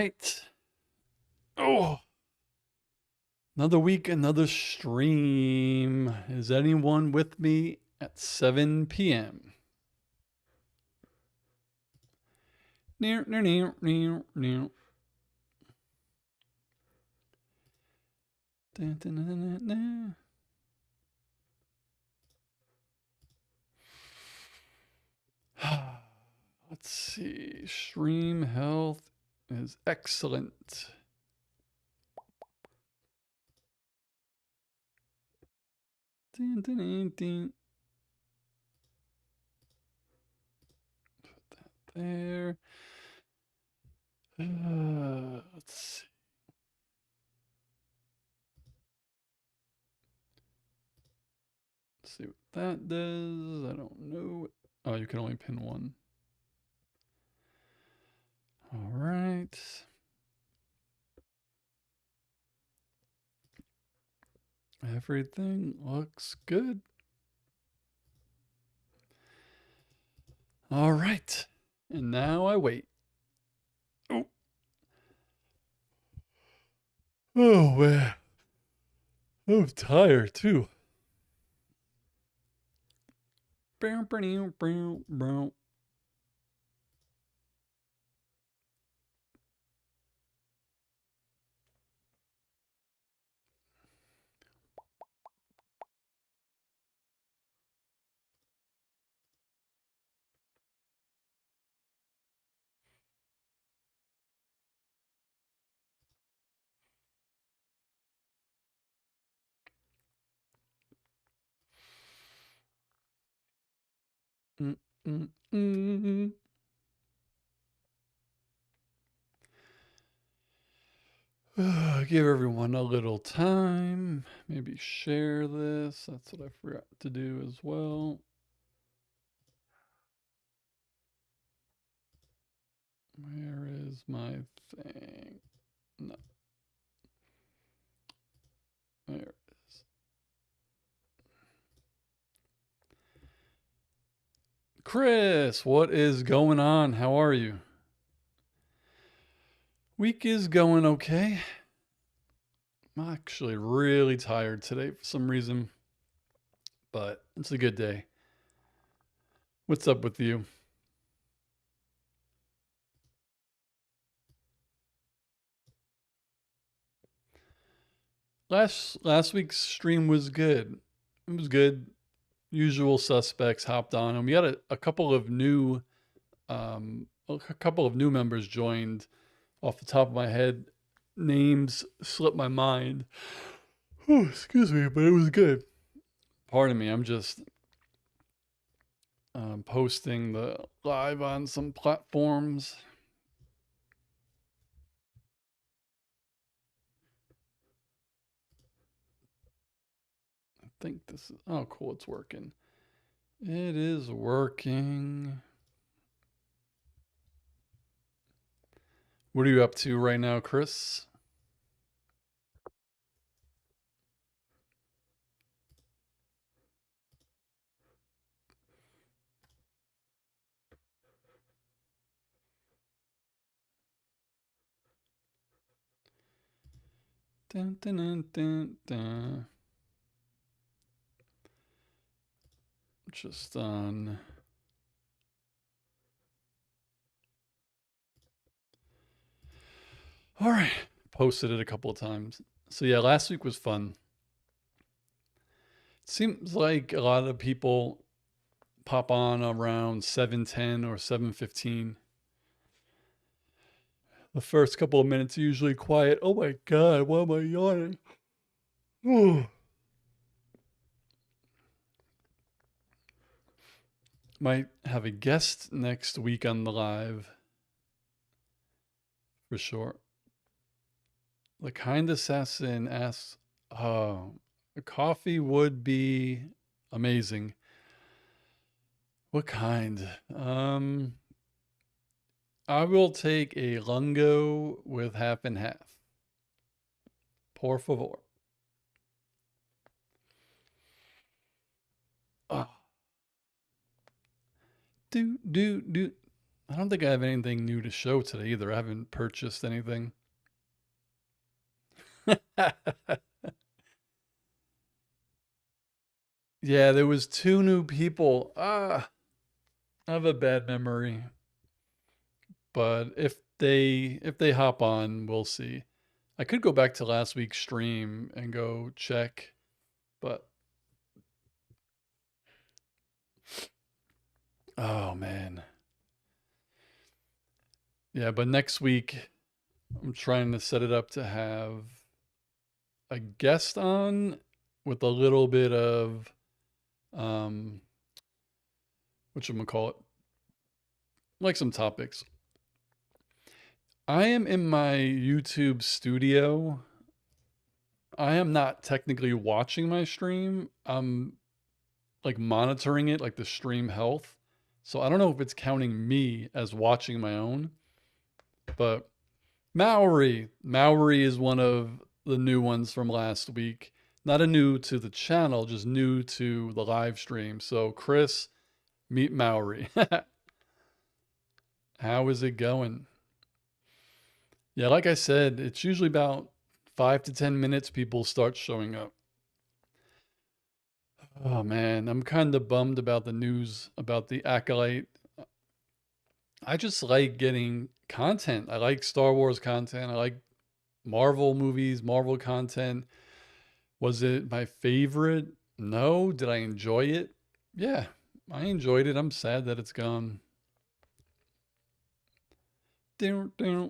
right. Oh, another week, another stream. Is anyone with me at 7 p.m.? Near, near, near, near, near. Dun, dun, dun, dun, dun. Let's see. Stream health is excellent. Dun, dun, dun, dun. Put that there. Let's see. Let's see what that does. I don't know. Oh, you can only pin one. All right. Everything looks good. All right. And now I wait. Oh, oh man. I'm tired too. Mm, mm, mm. Give everyone a little time. Maybe share this. That's what I forgot to do as well. Where is my thing? No. There it is. Chris, what is going on? How are you? Week is going okay. I'm actually really tired today for some reason, but it's a good day. What's up with you? Last week's stream was good. It was good. Usual suspects hopped on, and we had a couple of new members joined. Off the top of my head, names slip my mind. Oh, excuse me, but it was good. Pardon me, I'm just posting the live on some platforms. I think this is, oh, cool, it's working. It is working. What are you up to right now, Chris? Dun, dun, dun, dun, dun. Just on. All right. Posted it a couple of times. So, yeah, last week was fun. It seems like a lot of people pop on around 7:10 or 7:15. The first couple of minutes are usually quiet. Oh my God, why am I yawning? Might have a guest next week on the live for sure. The Kind Assassin asks, a coffee would be amazing. What kind? I will take a lungo with half and half. Por favor. Oh. Do, do, do. I don't think I have anything new to show today either. I haven't purchased anything. Yeah, there was two new people. I have a bad memory, but if they hop on, we'll see. I could go back to last week's stream and go check, but oh man. Yeah, but next week I'm trying to set it up to have a guest on with a little bit of um whatchamacallit, like some topics. I am in my YouTube studio. I am not technically watching my stream. I'm like monitoring it, like the stream health. So I don't know if it's counting me as watching my own, but Maori is one of the new ones from last week. Not a new to the channel, just new to the live stream. So Chris, meet Maori. How is it going? Yeah, like I said, it's usually about 5 to 10 minutes people start showing up. Oh man, I'm kind of bummed about the news about the Acolyte. I just like getting content. I like Star Wars content. I like Marvel movies, Marvel content. Was it my favorite? No. Did I enjoy it? Yeah, I enjoyed it. I'm sad that it's gone. Dun, dun.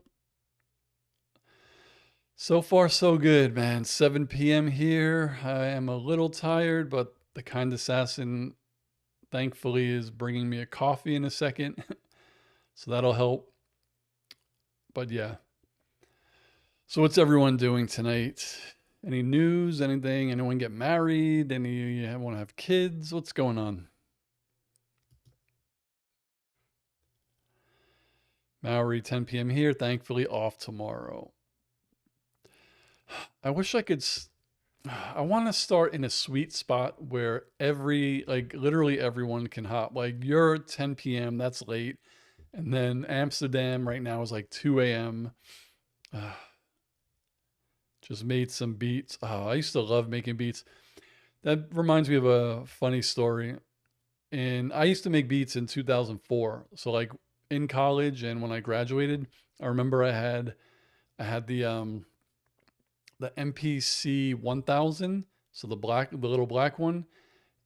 So far, so good, man. 7 p.m. here. I am a little tired, but the kind assassin thankfully is bringing me a coffee in a second. So that'll help. But yeah. So what's everyone doing tonight? Any news? Anything? Anyone get married? Any want to have kids? What's going on? Maori, 10 p.m. here. Thankfully off tomorrow. I wish I could. I want to start in a sweet spot where like literally everyone can hop. Like you're 10 p.m. That's late, and then Amsterdam right now is like 2 a.m. Just made some beats. Oh, I used to love making beats. That reminds me of a funny story. And I used to make beats in 2004. So like in college and when I graduated, I remember I had the MPC 1000, so the little black one,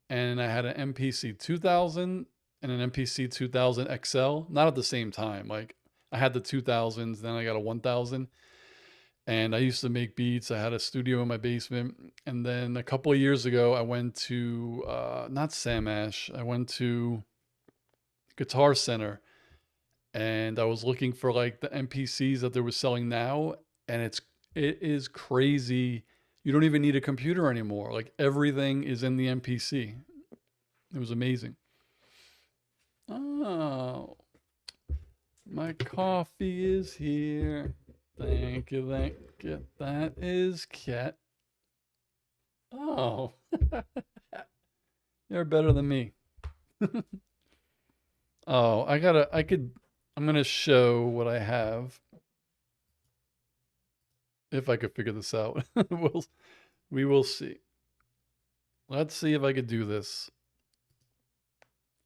and I had an MPC 2000 and an MPC 2000 XL, not at the same time. Like I had the 2000s, then I got a 1000, and I used to make beats. I had a studio in my basement, and then a couple of years ago, I went to not Sam Ash. I went to Guitar Center, and I was looking for like the MPCs that they were selling now, and it is crazy. You don't even need a computer anymore. Like everything is in the MPC. It was amazing. Oh, my coffee is here. Thank you, thank you. That is Cat. Oh, you're better than me. Oh, I'm gonna show what I have if I could figure this out. We will see. Let's see if I could do this.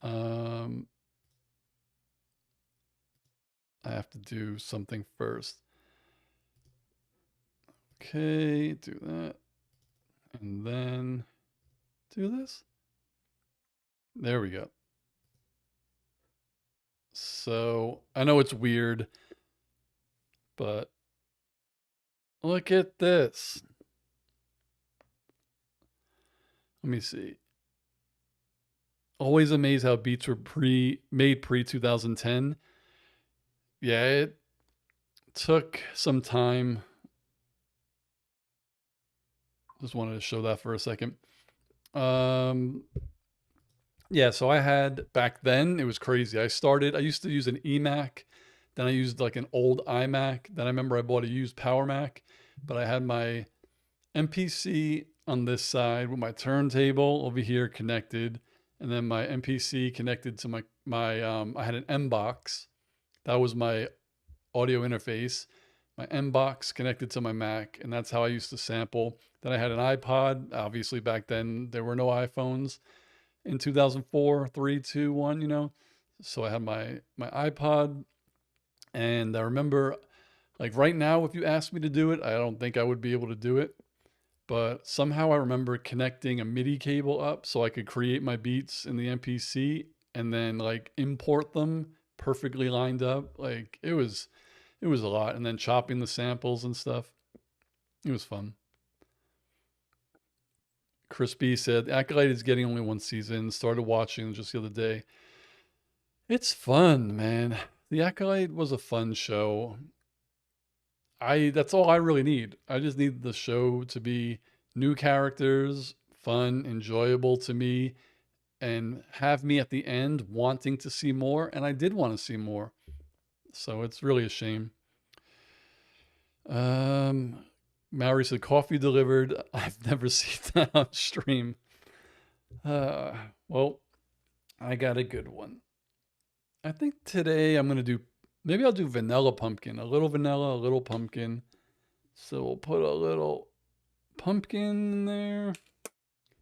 I have to do something first. Okay, do that. And then do this. There we go. So I know it's weird, but look at this. Let me see. Always amazed how beats were made pre 2010. Yeah, it took some time. Just wanted to show that for a second. Um, yeah, so I had back then, it was crazy. I used to use an eMac, then I used like an old iMac. Then I remember I bought a used Power Mac, but I had my MPC on this side with my turntable over here connected, and then my MPC connected to my I had an M box, That was my audio interface, my M box connected to my Mac, and that's how I used to sample. Then I had an iPod. Obviously, back then there were no iPhones in 2004, 3, 2, 1, you know. So I had my iPod, and I remember like right now, if you asked me to do it, I don't think I would be able to do it. But somehow I remember connecting a MIDI cable up so I could create my beats in the MPC and then like import them perfectly lined up. Like it was a lot. And then chopping the samples and stuff. It was fun. Crispy said Acolyte is getting only one season. Started watching just the other day. It's fun, man. The Acolyte was a fun show. I That's all I really need. I just need the show to be new characters, fun, enjoyable to me, and have me at the end wanting to see more. And I did want to see more. So it's really a shame. Um, Mallory said, coffee delivered. I've never seen that on stream. Uh, well, I got a good one. I think today I'm going to do, maybe I'll do vanilla pumpkin, a little vanilla, a little pumpkin. So we'll put a little pumpkin in there,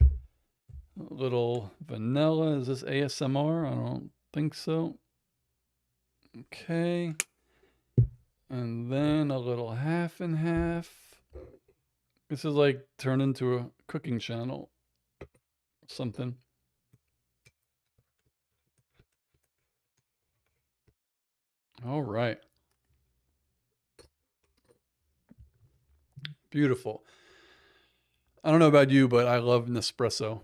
a little vanilla. Is this ASMR? I don't think so. Okay. And then a little half and half. This is like turned into a cooking channel or something. All right. Beautiful. I don't know about you, but I love Nespresso.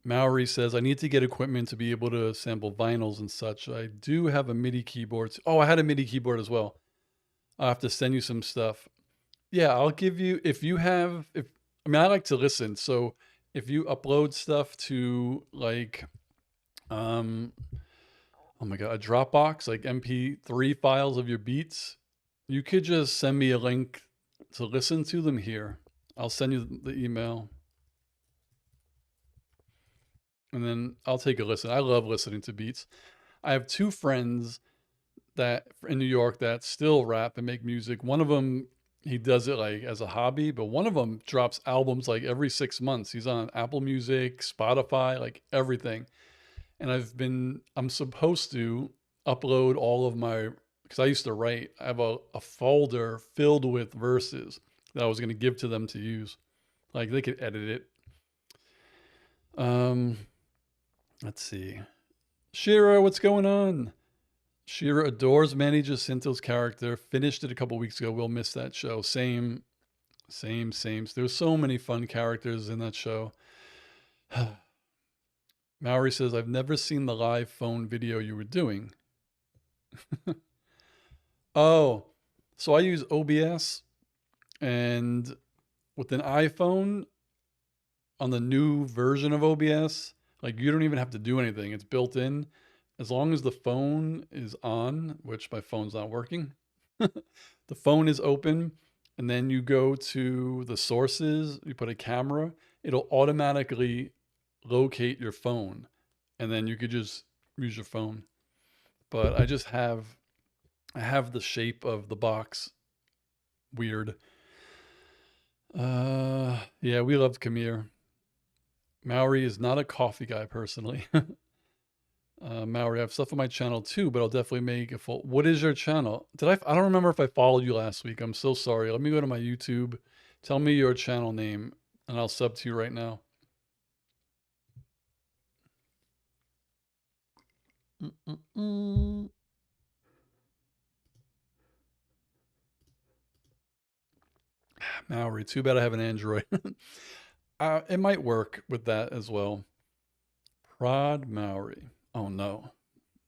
Maori says, I need to get equipment to be able to sample vinyls and such. I do have a MIDI keyboard. Oh, I had a MIDI keyboard as well. I'll have to send you some stuff. Yeah, I'll give you, if you have, if, I mean, I like to listen. So if you upload stuff to like, um, oh my God, a Dropbox, like MP3 files of your beats, you could just send me a link to listen to them here. I'll send you the email and then I'll take a listen. I love listening to beats. I have two friends that in New York that still rap and make music. One of them, he does it like as a hobby, but one of them drops albums like every 6 months. He's on Apple Music, Spotify, like everything. And I'm supposed to upload all of my, because I used to write, I have a folder filled with verses that I was going to give to them to use. Like they could edit it. Um, let's see. Shira, what's going on? Shira adores Manny Jacinto's character. Finished it a couple weeks ago. We'll miss that show. Same, same, same. There's so many fun characters in that show. Maori says, I've never seen the live phone video you were doing. Oh, so I use OBS and with an iPhone on the new version of OBS, like you don't even have to do anything. It's built in. As long as the phone is on, which my phone's not working, the phone is open, and then you go to the sources, you put a camera, it'll automatically locate your phone, and then you could just use your phone. But I have the shape of the box weird. Yeah, we loved Kamir. Maori is not a coffee guy personally. Maori, I have stuff on my channel too, but I'll definitely make a full. What is your channel? I don't remember if I followed you last week. I'm so sorry. Let me go to my YouTube. Tell me your channel name and I'll sub to you right now. Mm-mm-mm. Maori, too bad I have an Android. It might work with that as well. Prod Maori. Oh no.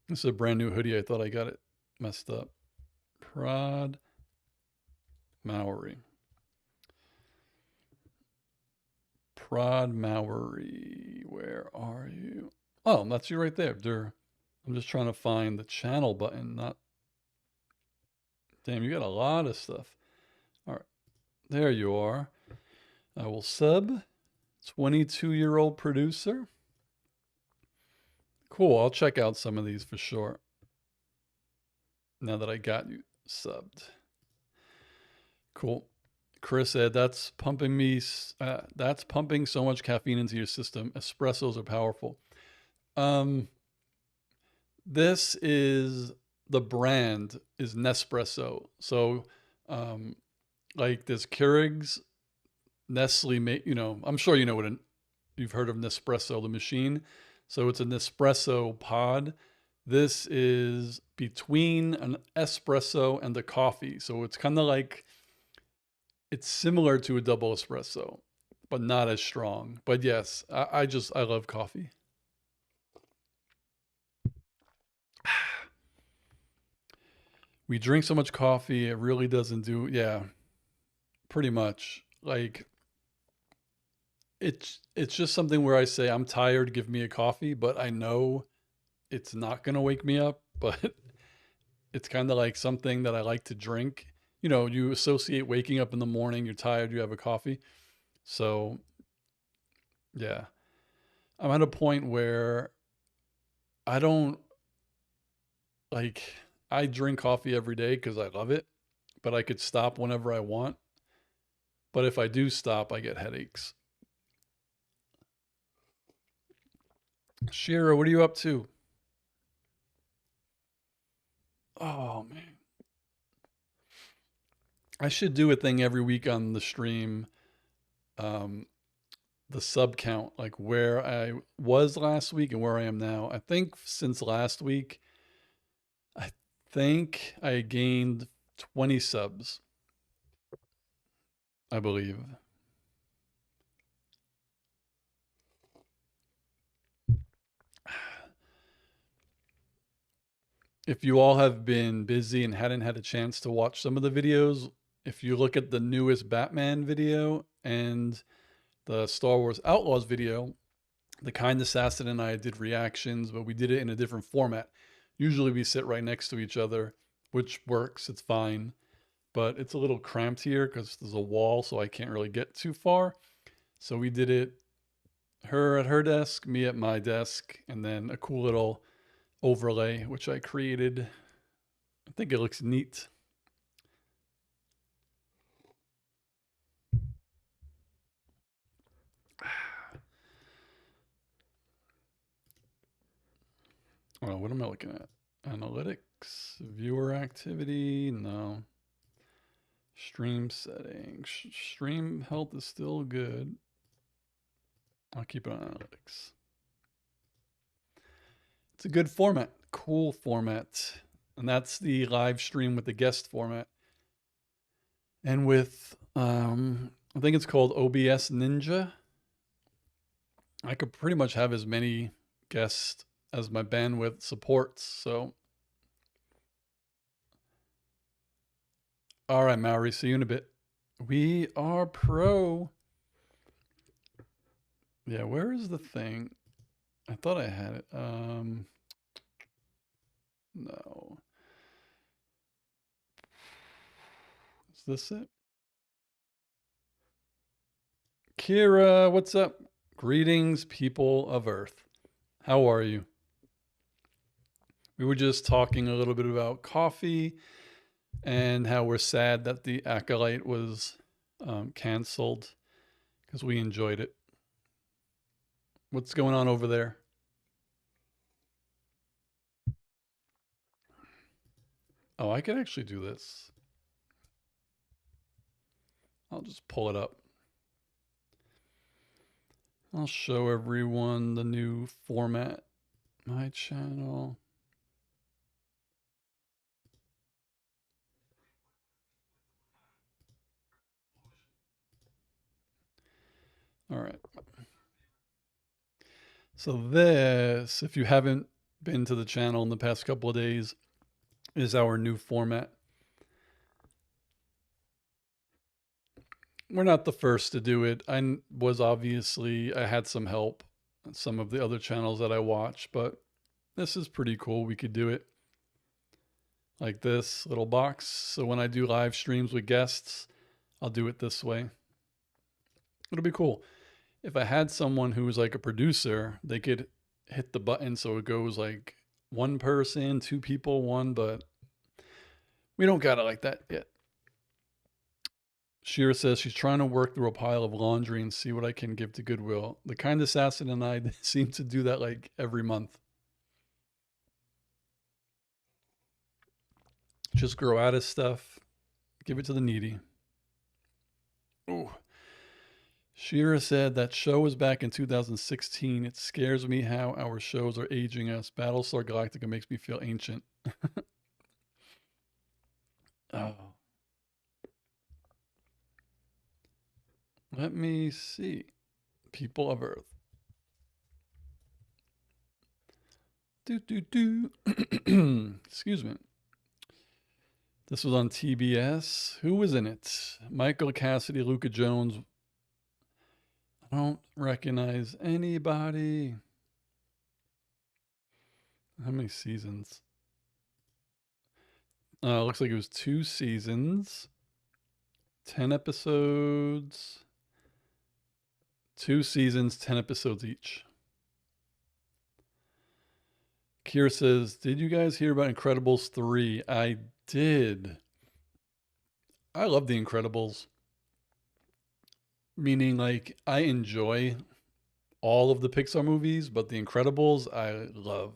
This is a brand new hoodie. I thought I got it messed up. Prod Maori. Prod Maori. Where are you? Oh, that's you right there. I'm just trying to find the channel button. Not. Damn, you got a lot of stuff. All right. There you are. I will sub. 22-year-old producer. Cool. I'll check out some of these for sure. Now that I got you subbed. Cool. Chris said, that's pumping so much caffeine into your system. Espressos are powerful. Um, this is the brand is Nespresso. So, um, like this Keurig's Nestle, I'm sure you know you've heard of Nespresso, the machine. So it's a Nespresso pod. This is between an espresso and a coffee. So it's kind of like, it's similar to a double espresso, but not as strong. But yes, I love coffee. We drink so much coffee, it really doesn't do, yeah, pretty much. Like it's just something where I say I'm tired, give me a coffee, but I know it's not going to wake me up, but it's kind of like something that I like to drink. You associate waking up in the morning, you're tired, you have a coffee. So, yeah. I'm at a point where I don't like I drink coffee every day cuz I love it, but I could stop whenever I want. But if I do stop, I get headaches. Shira, what are you up to? Oh man. I should do a thing every week on the stream, um, the sub count, like where I was last week and where I am now. I think since last week, I think I gained 20 subs, I believe. If you all have been busy and hadn't had a chance to watch some of the videos, if you look at the newest Batman video and the Star Wars Outlaws video, the Kind Assassin and I did reactions, but we did it in a different format. Usually we sit right next to each other, which works, it's fine. But it's a little cramped here because there's a wall, so I can't really get too far. So we did it, her at her desk, me at my desk, and then a cool little overlay, which I created. I think it looks neat. Well, what am I looking at? Analytics, viewer activity, no. Stream settings. Stream health is still good. I'll keep it on analytics. It's a good format, cool format. And that's the live stream with the guest format. And with, I think it's called OBS Ninja. I could pretty much have as many guests as my bandwidth supports. So, all right, Maori, see you in a bit. We are pro. Yeah, where is the thing? I thought I had it. No. Is this it? Kira, what's up? Greetings, people of Earth. How are you? We were just talking a little bit about coffee and how we're sad that the Acolyte was canceled because we enjoyed it. What's going on over there? Oh, I can actually do this. I'll just pull it up. I'll show everyone the new format. My channel. All right. So this, if you haven't been to the channel in the past couple of days, is our new format. We're not the first to do it. I had some help on some of the other channels that I watch, but this is pretty cool. We could do it like this little box. So when I do live streams with guests, I'll do it this way. It'll be cool. If I had someone who was like a producer, they could hit the button so it goes like one person, two people, one, but we don't got it like that yet. Shira says she's trying to work through a pile of laundry and see what I can give to Goodwill. The kind assassin and I seem to do that like every month. Just grow out of stuff, give it to the needy. Ooh. Shira said that show was back in 2016. It scares me how our shows are aging us. Battlestar Galactica makes me feel ancient. Oh. Let me see. People of Earth. Do do do. Excuse me. This was on TBS. Who was in it? Michael Cassidy, Luca Jones. I don't recognize anybody. How many seasons? Looks like it was 2 seasons, 10 episodes, 2 seasons, 10 episodes each. Kira says, did you guys hear about Incredibles 3? I did. I love The Incredibles. Meaning, like, I enjoy all of the Pixar movies, but The Incredibles, I love.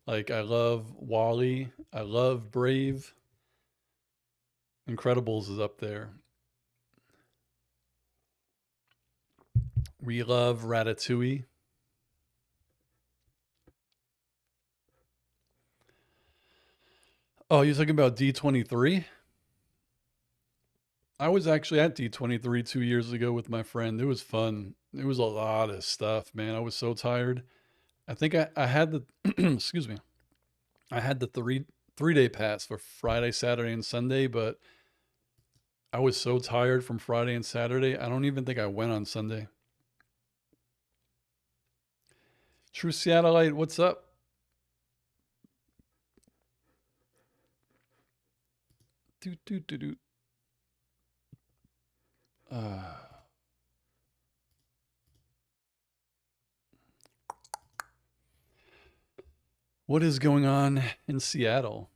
Like, I love Wally. I love Brave. Incredibles is up there. We love Ratatouille. Oh, you're talking about D23? I was actually at D23 2 years ago with my friend. It was fun. It was a lot of stuff, man. I was so tired. I think I had the excuse me. I had the three day pass for Friday, Saturday, and Sunday, but I was so tired from Friday and Saturday. I don't even think I went on Sunday. True Seattleite, what's up? Do do do do. Uh, what is going on in Seattle?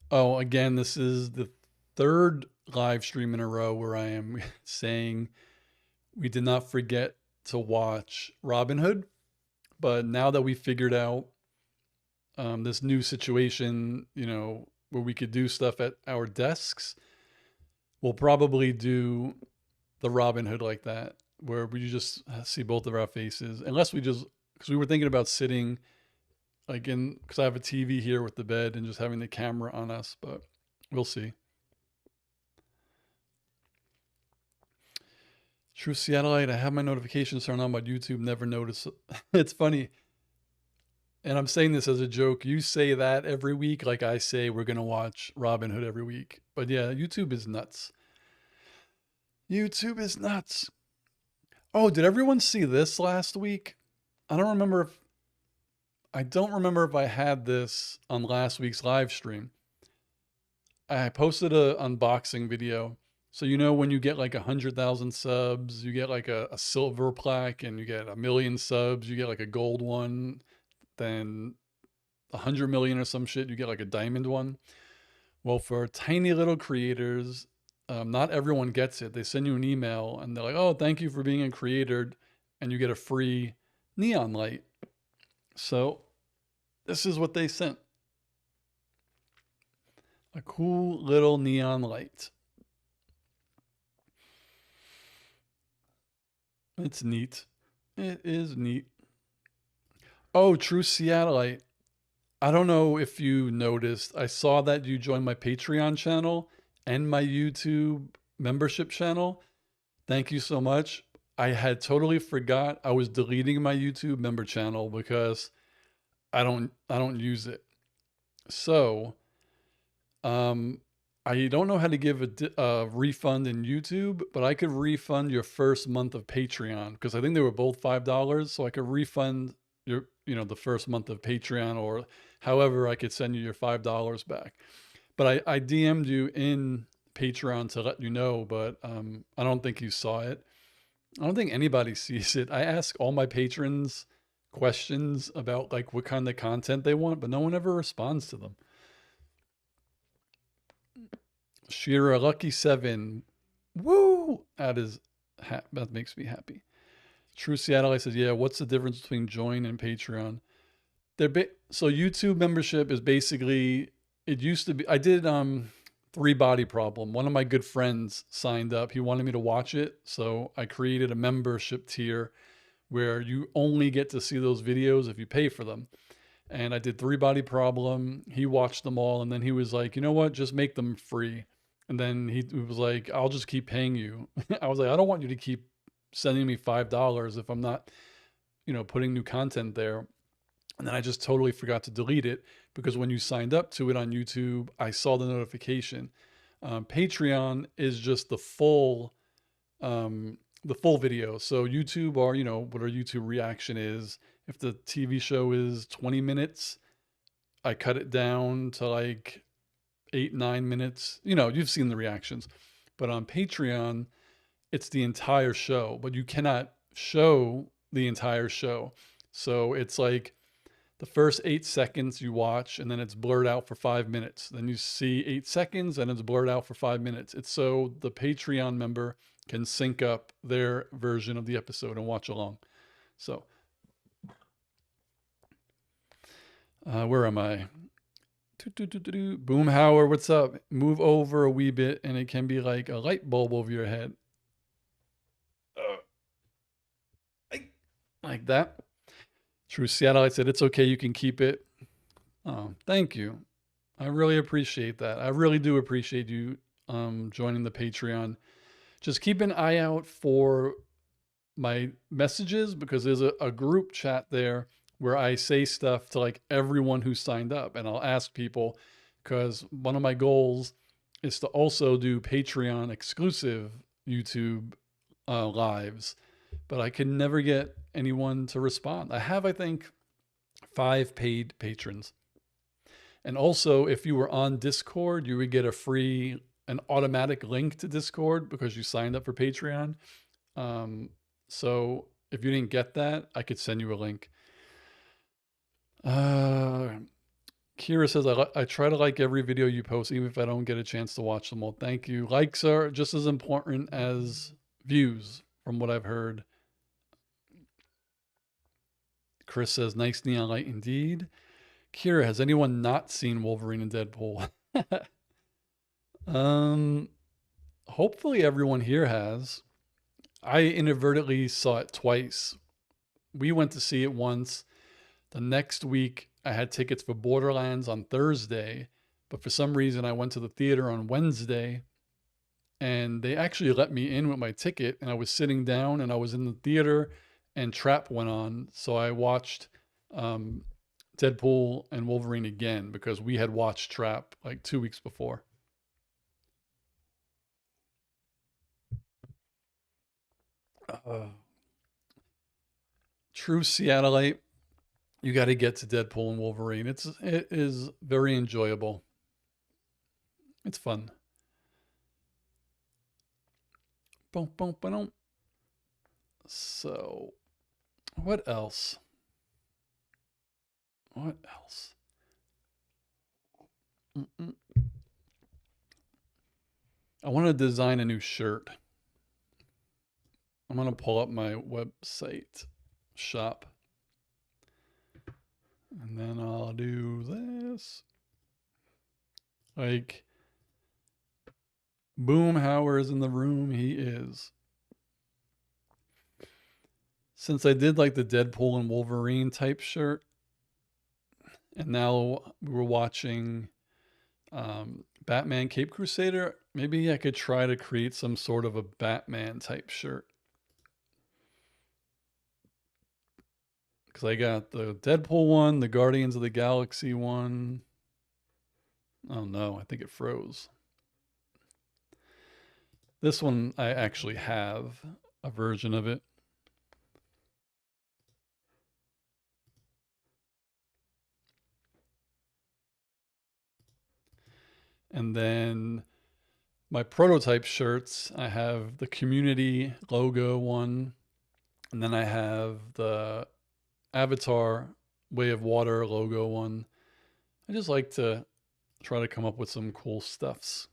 Oh, again, this is the third live stream in a row where I am saying we did not forget to watch Robin Hood. But now that we figured out this new situation, where we could do stuff at our desks, we'll probably do the Robin Hood like that, where we just see both of our faces. Unless we just, because we were thinking about sitting like because I have a TV here with the bed and just having the camera on us, but we'll see. True Seattleite, I have my notifications turned on, but YouTube never noticed. It's funny. And I'm saying this as a joke. You say that every week, like I say we're going to watch Robin Hood every week. But yeah, YouTube is nuts. YouTube is nuts. Oh, did everyone see this last week? I don't remember if I had this on last week's live stream. I posted a unboxing video. So when you get like 100,000 subs, you get like a silver plaque, and you get 1 million subs, you get like a gold one. Then 100 million or some shit, you get like a diamond one. Well, for tiny little creators, not everyone gets it. They send you an email and they're like, oh, thank you for being a creator. And you get a free neon light. So this is what they sent: a cool little neon light. It's neat. It is neat. Oh, True Seattleite. I don't know if you noticed. I saw that you joined my Patreon channel and my YouTube membership channel. Thank you so much. I had totally forgot I was deleting my YouTube member channel because I don't use it. So, I don't know how to give a refund in YouTube, but I could refund your first month of Patreon because I think they were both $5. So I could refund the first month of Patreon, or however I could send you your $5 back. But I DM'd you in Patreon to let you know, but I don't think you saw it. I don't think anybody sees it. I ask all my patrons questions about like what kind of content they want, but no one ever responds to them. Shira Lucky Seven, woo! That makes me happy. True Seattle, I said, yeah. What's the difference between Join and Patreon? So YouTube membership is basically, it used to be. I did Three Body Problem. One of my good friends signed up. He wanted me to watch it, so I created a membership tier where you only get to see those videos if you pay for them. And I did Three Body Problem. He watched them all, and then he was like, you know what? Just make them free. And then he was like, I'll just keep paying you. I was like, I don't want you to keep sending me $5 if I'm not, putting new content there. And then I just totally forgot to delete it because when you signed up to it on YouTube, I saw the notification. Patreon is just the full video. So YouTube, or what our YouTube reaction is. If the TV show is 20 minutes, I cut it down to like 8, 9 minutes. You've seen the reactions. But on Patreon, it's the entire show, but you cannot show the entire show. So it's like the first 8 seconds you watch, and then it's blurred out for 5 minutes. Then you see 8 seconds, and it's blurred out for 5 minutes. It's so the Patreon member can sync up their version of the episode and watch along. So, where am I? Boomhauer, what's up? Move over a wee bit, and it can be like a light bulb over your head. Like that. True Seattle, I said, it's okay, you can keep it. Oh, thank you. I really appreciate that. I really do appreciate you joining the Patreon. Just keep an eye out for my messages because there's a group chat there where I say stuff to like everyone who signed up, and I'll ask people because one of my goals is to also do Patreon exclusive YouTube lives, but I can never get anyone to respond. I have, I think, 5 paid patrons. And also, if you were on Discord, you would get an automatic link to Discord because you signed up for Patreon. So if you didn't get that, I could send you a link. Kira says, I try to like every video you post, even if I don't get a chance to watch them all. Thank you. Likes are just as important as views, from what I've heard. Chris says, nice neon light indeed. Kira, has anyone not seen Wolverine and Deadpool? Hopefully everyone here has. I inadvertently saw it twice. We went to see it once. The next week, I had tickets for Borderlands on Thursday, but for some reason, I went to the theater on Wednesday, and they actually let me in with my ticket, and I was sitting down, and I was in the theater, and Trap went on, so I watched Deadpool and Wolverine again because we had watched Trap like 2 weeks before. True Seattleite, you got to get to Deadpool and Wolverine. It is very enjoyable. It's fun. Boom, boom, boom. So, what else? What else? I want to design a new shirt. I'm going to pull up my website shop. And then I'll do this. Like, Boomhauer is in the room. He is. Since I did like the Deadpool and Wolverine type shirt, and now we're watching Batman Cape Crusader, maybe I could try to create some sort of a Batman type shirt. Because I got the Deadpool one, the Guardians of the Galaxy one. Oh no, I think it froze. This one, I actually have a version of it. And then my prototype shirts, I have the community logo one, and then I have the Avatar Way of Water logo one. I just like to try to come up with some cool stuffs.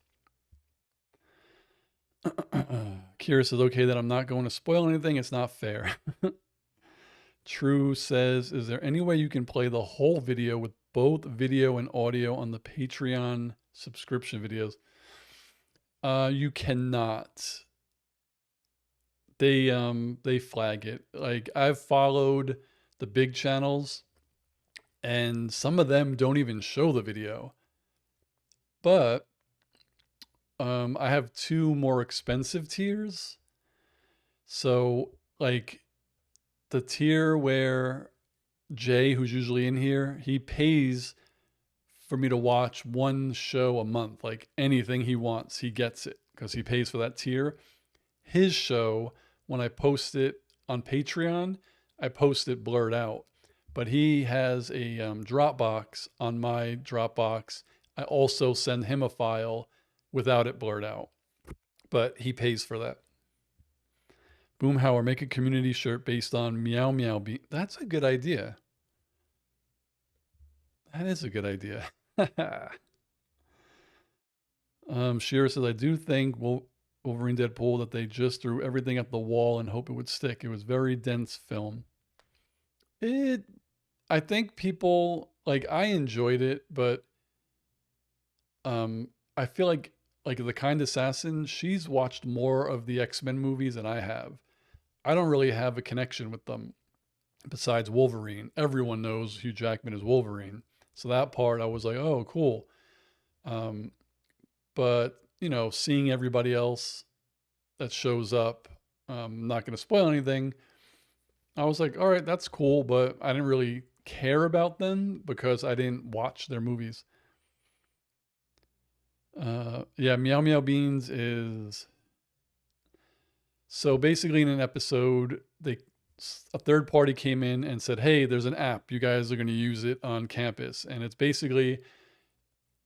Kira says, okay, that I'm not going to spoil anything. It's not fair. True says, is there any way you can play the whole video with both video and audio on the Patreon subscription videos? You cannot. They flag it. Like I've followed the big channels and some of them don't even show the video. But I have two more expensive tiers. So like the tier where Jay, who's usually in here, he pays for me to watch one show a month. Like anything he wants, he gets it because he pays for that tier. His show, when I post it on Patreon, I post it blurred out. But he has a Dropbox on my Dropbox. I also send him a file without it blurred out, but he pays for that. Boomhauer, make a community shirt based on Meow Meow Beat. That's a good idea. That is a good idea. Shira says, I do think Wolverine Deadpool that they just threw everything at the wall and hope it would stick. It was very dense film. I think people like I enjoyed it, but I feel like the Kind Assassin, she's watched more of the X-Men movies than I have. I don't really have a connection with them besides Wolverine. Everyone knows Hugh Jackman is Wolverine. So that part I was like, oh, cool. Um, but you know, seeing everybody else that shows up, I'm not going to spoil anything. I was like, all right, that's cool, but I didn't really care about them because I didn't watch their movies. Yeah, Meow Meow Beans is so basically in an episode, a third party came in and said, "Hey, there's an app. You guys are going to use it on campus." And it's basically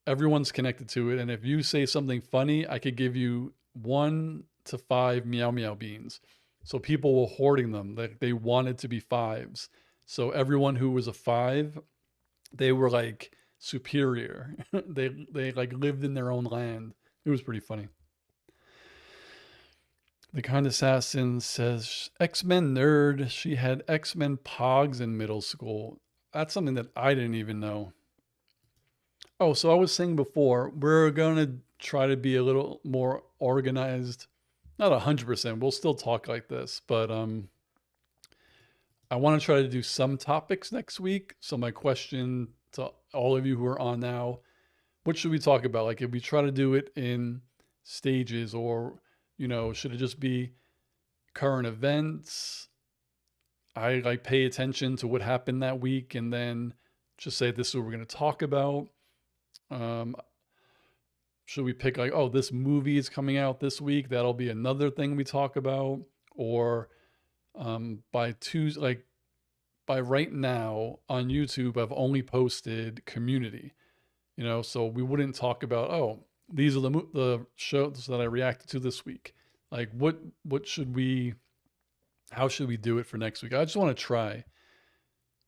everyone's connected to it. And if you say something funny, I could give you 1 to 5 Meow Meow Beans. So people were hoarding them. They wanted to be fives. So everyone who was a five, they were like superior. they like lived in their own land. It was pretty funny. The Kind Assassin says, X-Men nerd. She had X-Men pogs in middle school. That's something that I didn't even know. Oh, so I was saying before, we're going to try to be a little more organized. Not 100%. We'll still talk like this, but I want to try to do some topics next week. So my question to all of you who are on now, what should we talk about? Like if we try to do it in stages or, you know, should it just be current events? I like pay attention to what happened that week and then just say this is what we're going to talk about. Um, should we pick like, oh, this movie is coming out this week? That'll be another thing we talk about. Or by Tuesday, like by right now on YouTube, I've only posted community. You know, so we wouldn't talk about, oh, these are the shows that I reacted to this week. Like what should we how should we do it for next week? I just want to try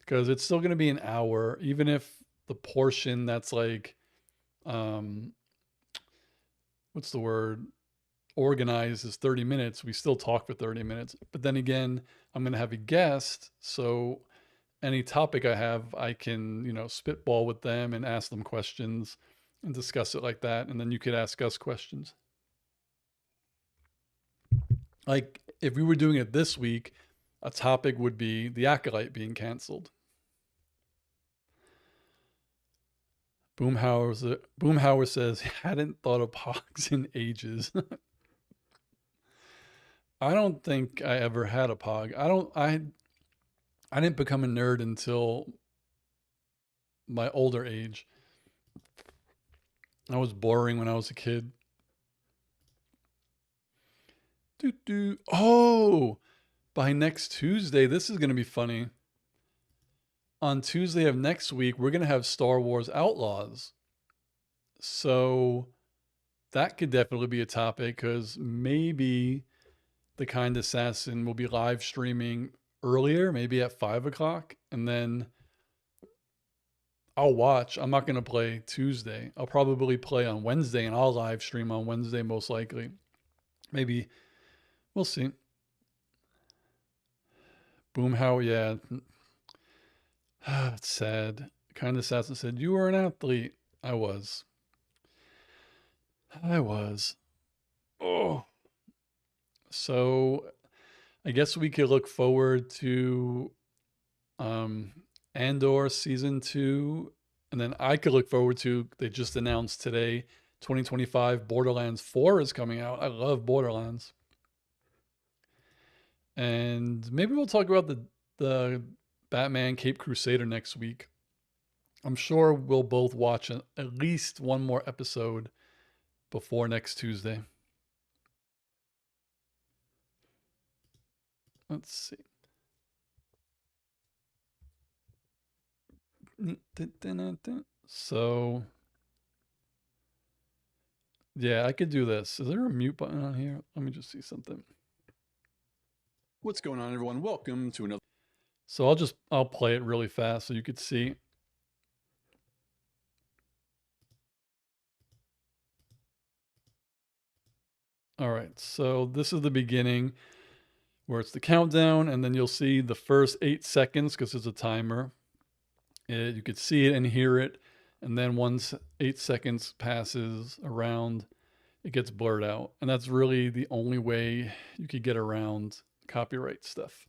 because it's still going to be an hour even if the portion that's like um what's the word organized is 30 minutes, we still talk for 30 minutes. But then again, I'm going to have a guest, so any topic I have, I can, you know, spitball with them and ask them questions and discuss it like that. And then you could ask us questions. Like if we were doing it this week, a topic would be the Acolyte being canceled. Boomhauer says, hadn't thought of pogs in ages. I don't think I ever had a pog. I didn't become a nerd until my older age. I was boring when I was a kid. Oh, by next Tuesday, this is going to be funny. On Tuesday of next week, we're going to have Star Wars Outlaws. So that could definitely be a topic because maybe the kind assassin will be live streaming earlier, maybe at 5 o'clock, and then I'll watch. I'm not gonna play Tuesday. I'll probably play on Wednesday, and I'll live stream on Wednesday most likely. Maybe we'll see. Boomhauer, yeah, it's sad. Kind assassin said you were an athlete. I was. I was. Oh, so I guess we could look forward to um, Andor season two, and then I could look forward to. They just announced today, 2025 Borderlands 4 is coming out. I love Borderlands, and maybe we'll talk about the Batman Cape Crusader next week. I'm sure we'll both watch at least one more episode before next Tuesday. Let's see. So yeah, I could do this. Is there a mute button on here? Let me just see something. What's going on, everyone? Welcome to another. So I'll play it really fast so you could see. All right, so this is the beginning where it's the countdown, and then you'll see the first 8 seconds because there's a timer. You could see it and hear it, and then once 8 seconds passes around, it gets blurred out, and that's really the only way you could get around copyright stuff.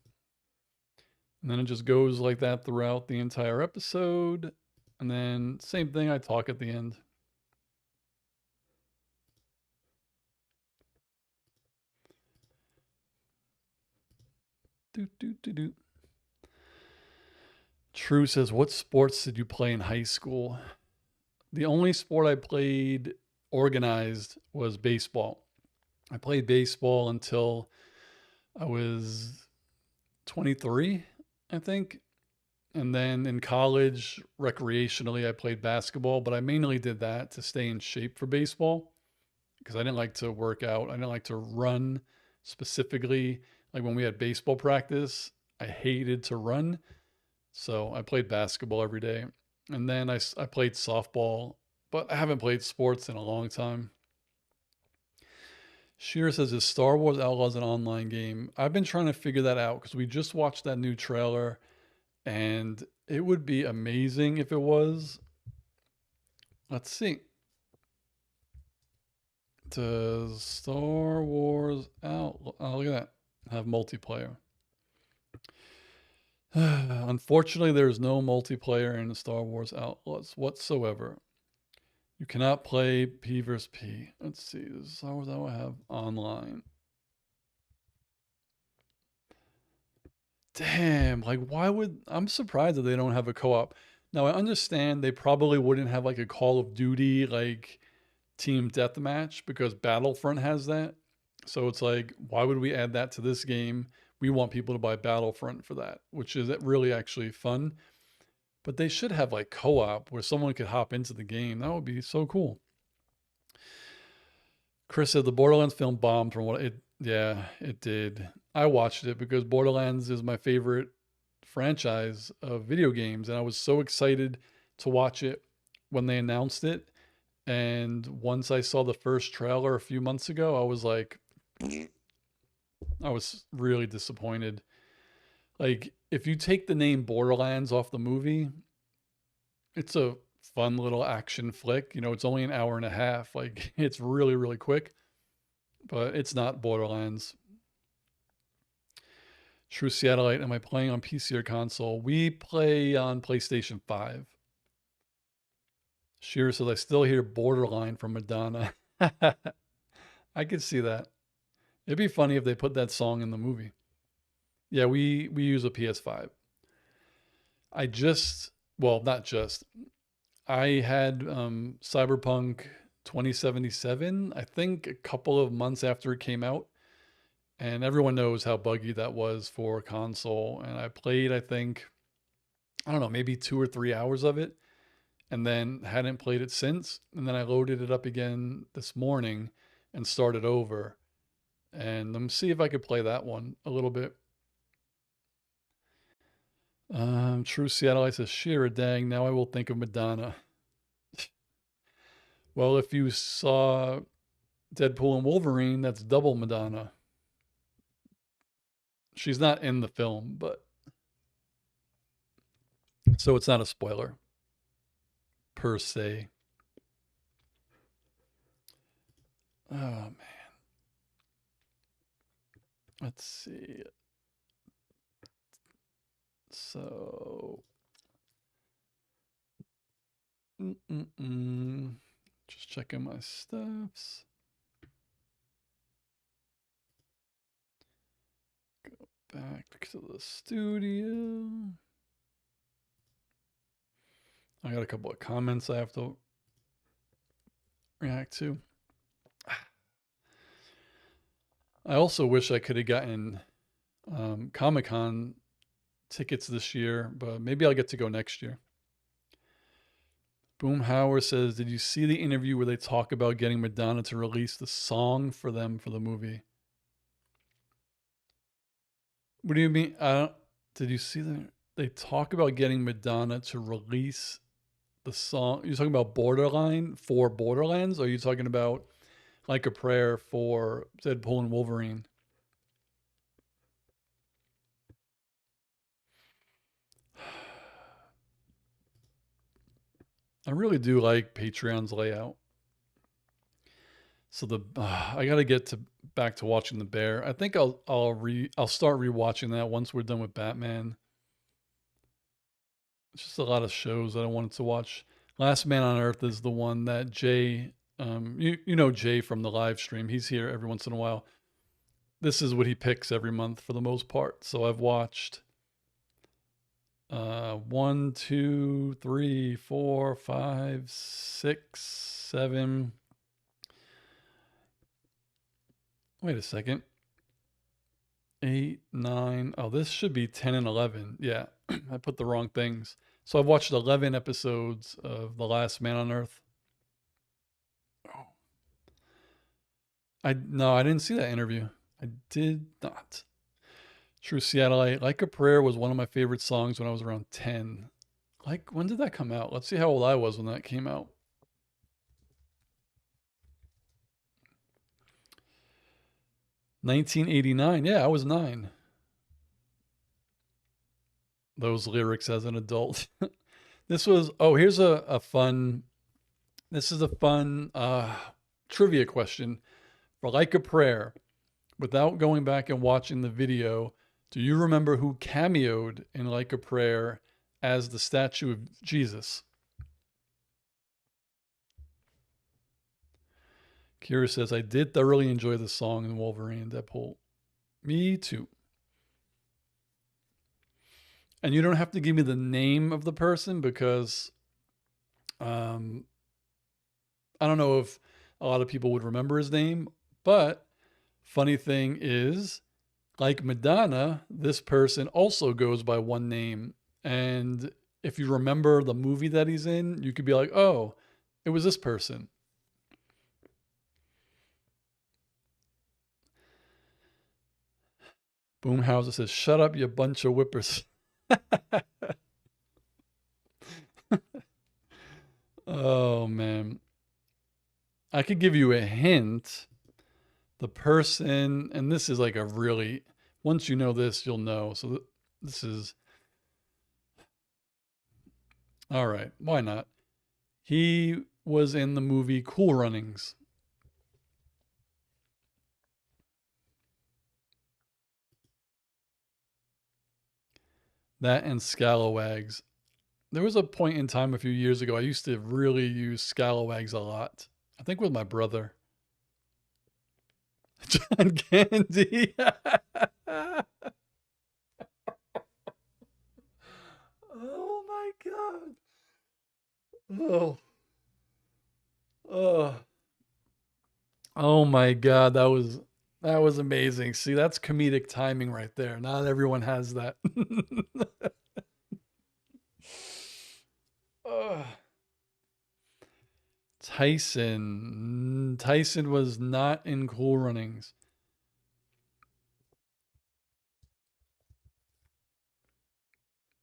And then it just goes like that throughout the entire episode, and then same thing, I talk at the end. Do, do, do, do. True says, what sports did you play in high school? The only sport I played organized was baseball. I played baseball until I was 23, I think. And then in college, recreationally, I played basketball, but I mainly did that to stay in shape for baseball because I didn't like to work out. I didn't like to run specifically. Like when we had baseball practice, I hated to run. So I played basketball every day. And then I played softball, but I haven't played sports in a long time. Sheer says, is Star Wars Outlaws an online game? I've been trying to figure that out because we just watched that new trailer and it would be amazing if it was. Let's see. Does Star Wars Outlaws, oh, look at that, have multiplayer? Unfortunately, there's no multiplayer in Star Wars Outlaws whatsoever. You cannot play P versus P. Let's see. Does Star Wars Outlaws have online? Damn, like why would I'm surprised that they don't have a co-op. Now I understand they probably wouldn't have like a Call of Duty like team deathmatch because Battlefront has that. So it's like, why would we add that to this game? We want people to buy Battlefront for that, which is really actually fun. But they should have like co-op where someone could hop into the game. That would be so cool. Chris said the Borderlands film bombed from what it, yeah, it did. I watched it because Borderlands is my favorite franchise of video games, and I was so excited to watch it when they announced it. And once I saw the first trailer a few months ago, I was like, I was really disappointed. Like, if you take the name Borderlands off the movie, it's a fun little action flick. You know, it's only an hour and a half. Like, it's really, really quick, but it's not Borderlands. True Seattleite, am I playing on PC or console? We play on PlayStation 5. Shearer says, I still hear Borderline from Madonna. I could see that. It'd be funny if they put that song in the movie. Yeah, we use a PS5. I just, well, not just. I had Cyberpunk 2077, I think a couple of months after it came out. And everyone knows how buggy that was for console. And I played, I think, I don't know, maybe 2 or 3 hours of it. and then hadn't played it since. And then I loaded it up again this morning and started over. And let me see if I could play that one a little bit. True Seattleite says, Shira, dang, now I will think of Madonna. Well, if you saw Deadpool and Wolverine, that's double Madonna. She's not in the film, but so it's not a spoiler per se. Oh man. Let's see. So just checking my stuffs. Go back to the studio. I got a couple of comments I have to react to. I also wish I could have gotten Comic-Con tickets this year, but maybe I'll get to go next year. Boomhauer says, did you see the interview where they talk about getting Madonna to release the song for them for the movie? What do you mean? Did you see that? They talk about getting Madonna to release the song. You're talking about Borderline for Borderlands? Or are you talking about Like a Prayer for Deadpool and Wolverine? I really do like Patreon's layout. So I got to get to back to watching The Bear. I think I'll start rewatching that once we're done with Batman. It's just a lot of shows that I wanted to watch. Last Man on Earth is the one that Jay, you know Jay from the live stream. He's here every once in a while. This is what he picks every month for the most part. So I've watched 1, 2, 3, 4, 5, 6, 7. Wait a second. 8, 9. Oh, this should be 10 and 11. Yeah, I put the wrong things. So I've watched 11 episodes of The Last Man on Earth. Oh. No, I didn't see that interview. I did not. True Seattleite. Like a Prayer was one of my favorite songs when I was around 10. Like, when did that come out? Let's see how old I was when that came out. 1989. Yeah, I was 9. Those lyrics as an adult. This was, here's a fun, this is a fun trivia question. For Like a Prayer, without going back and watching the video, do you remember who cameoed in Like a Prayer as the statue of Jesus? Kira says, I did thoroughly enjoy the song in Wolverine and Deadpool. Me too. And you don't have to give me the name of the person because I don't know if a lot of people would remember his name, but funny thing is, like Madonna, this person also goes by one name. And if you remember the movie that he's in, you could be like, oh, it was this person. Boomhauser says, shut up, you bunch of whippers. Oh, man. I could give you a hint. The person, and this is like a really, once you know this, you'll know. So this is, all right, why not? He was in the movie Cool Runnings. That and Scalawags. There was a point in time a few years ago, I used to really use Scalawags a lot. I think with my brother. John Candy. Oh my God. Oh. Oh. Oh my God. That was amazing. See, that's comedic timing right there. Not everyone has that. Tyson. Tyson was not in Cool Runnings.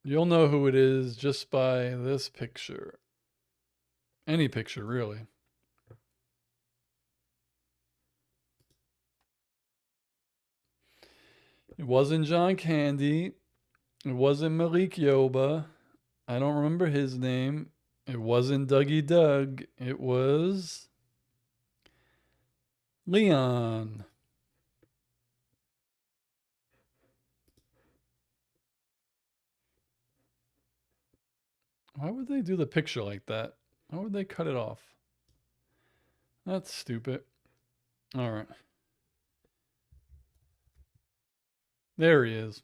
You'll know who it is just by this picture. Any picture, really. It wasn't John Candy. It wasn't Malik Yoba. I don't remember his name. It wasn't Dougie Doug. It was Leon. Why would they do the picture like that? Why would they cut it off? That's stupid. All right. There he is.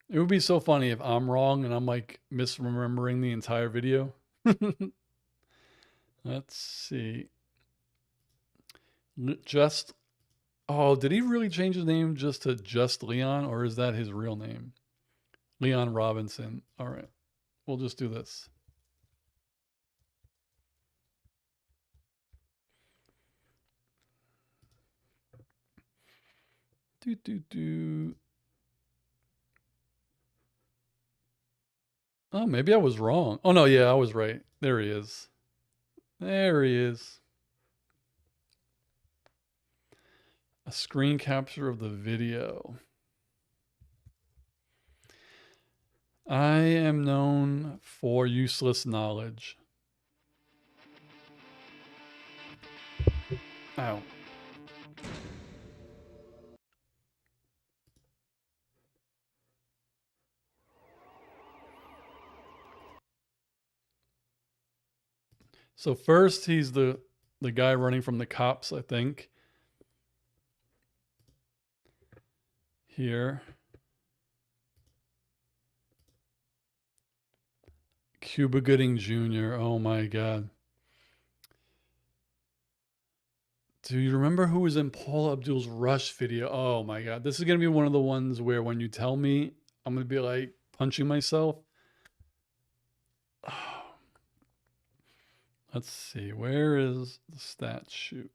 It would be so funny if I'm wrong and I'm like misremembering the entire video. Let's see. Just, oh, did he really change his name just to Just Leon, or is that his real name? Leon Robinson. All right. We'll just do this. Do, do, do. Oh, maybe I was wrong. Oh, no, yeah, I was right. There he is. There he is. A screen capture of the video. I am known for useless knowledge. Ow. So first he's the guy running from the cops, I think. Here. Cuba Gooding Jr. Oh my god. Do you remember who was in Paula Abdul's Rush video? Oh my god. This is going to be one of the ones where when you tell me, I'm going to be like punching myself. Let's see. Where is the stat shoot?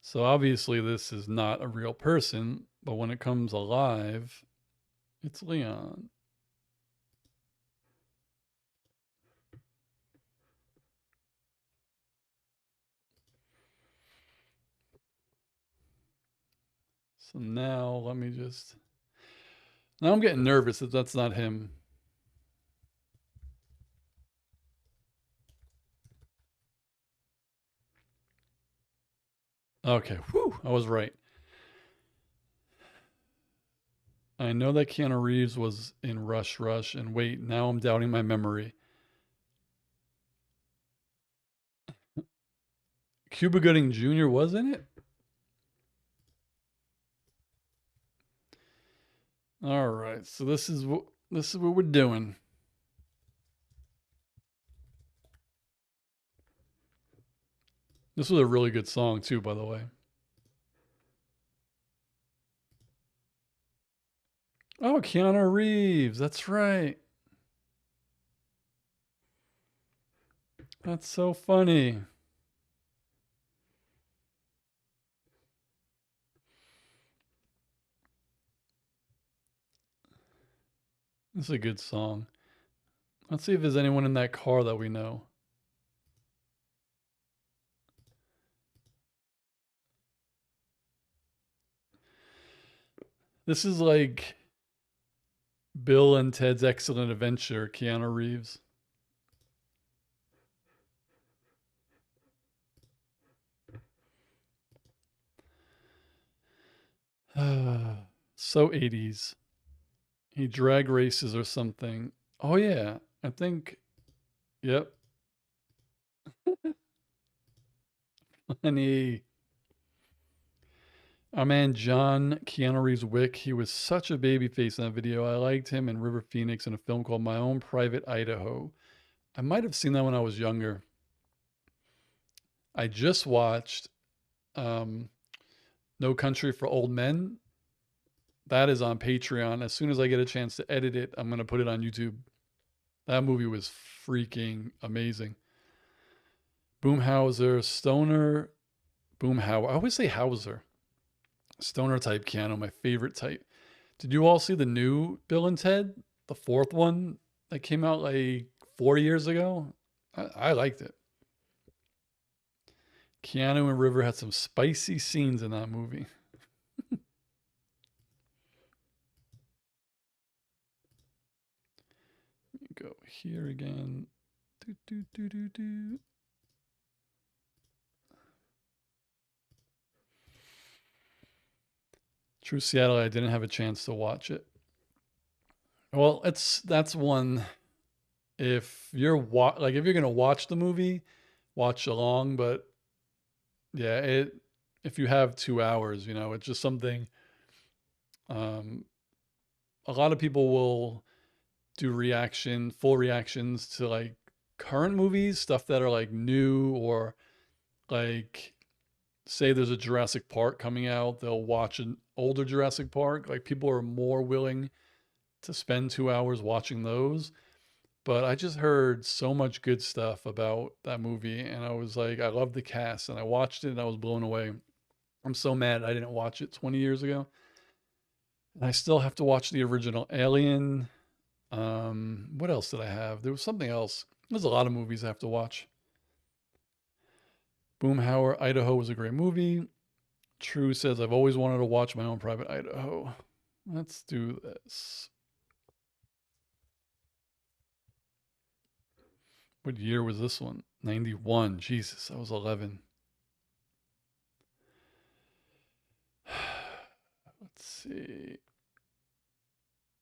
So obviously this is not a real person, but when it comes alive, it's Leon. So now let me just. Now I'm getting nervous if that's not him. Okay, whew, I was right. I know that Keanu Reeves was in Rush Rush, and wait, now I'm doubting my memory. Cuba Gooding Jr. was in it? All right, so this is what we're doing. This was a really good song too, by the way. Oh, Keanu Reeves, that's right. That's so funny. This is a good song. Let's see if there's anyone in that car that we know. This is like Bill and Ted's Excellent Adventure, Keanu Reeves. So 80s. He drag races or something. Oh yeah, I think. Yep. Funny. Our man John Keanu Reeves Wick. He was such a baby face in that video. I liked him in River Phoenix in a film called My Own Private Idaho. I might have seen that when I was younger. I just watched um, No Country for Old Men. That is on Patreon. As soon as I get a chance to edit it, I'm going to put it on YouTube. That movie was freaking amazing. Boomhauser, Stoner, Boomhauer. I always say Hauser. Stoner type piano, my favorite type. Did you all see the new Bill and Ted, the fourth one that came out like 4 years ago? I liked it. Keanu and River had some spicy scenes in that movie. Let me go here again. Do, do, do, do, do. True Seattle, I didn't have a chance to watch it. Well, that's one. If you're like if you're gonna watch the movie, watch along. But yeah, if you have 2 hours, it's just something. Um, a lot of people will do full reactions to like current movies, stuff that are like new or like say there's a Jurassic Park coming out, they'll watch an older Jurassic Park. Like people are more willing to spend 2 hours watching those. But I just heard so much good stuff about that movie, and I was like, I love the cast, and I watched it, and I was blown away. I'm so mad I didn't watch it 20 years ago, and I still have to watch the original Alien. What else did I have? There was something else. There's a lot of movies I have to watch. Boomhauer, Idaho was a great movie. True says I've always wanted to watch my own private Idaho. Let's do this. What year was this one? 91. Jesus, I was 11. Let's see.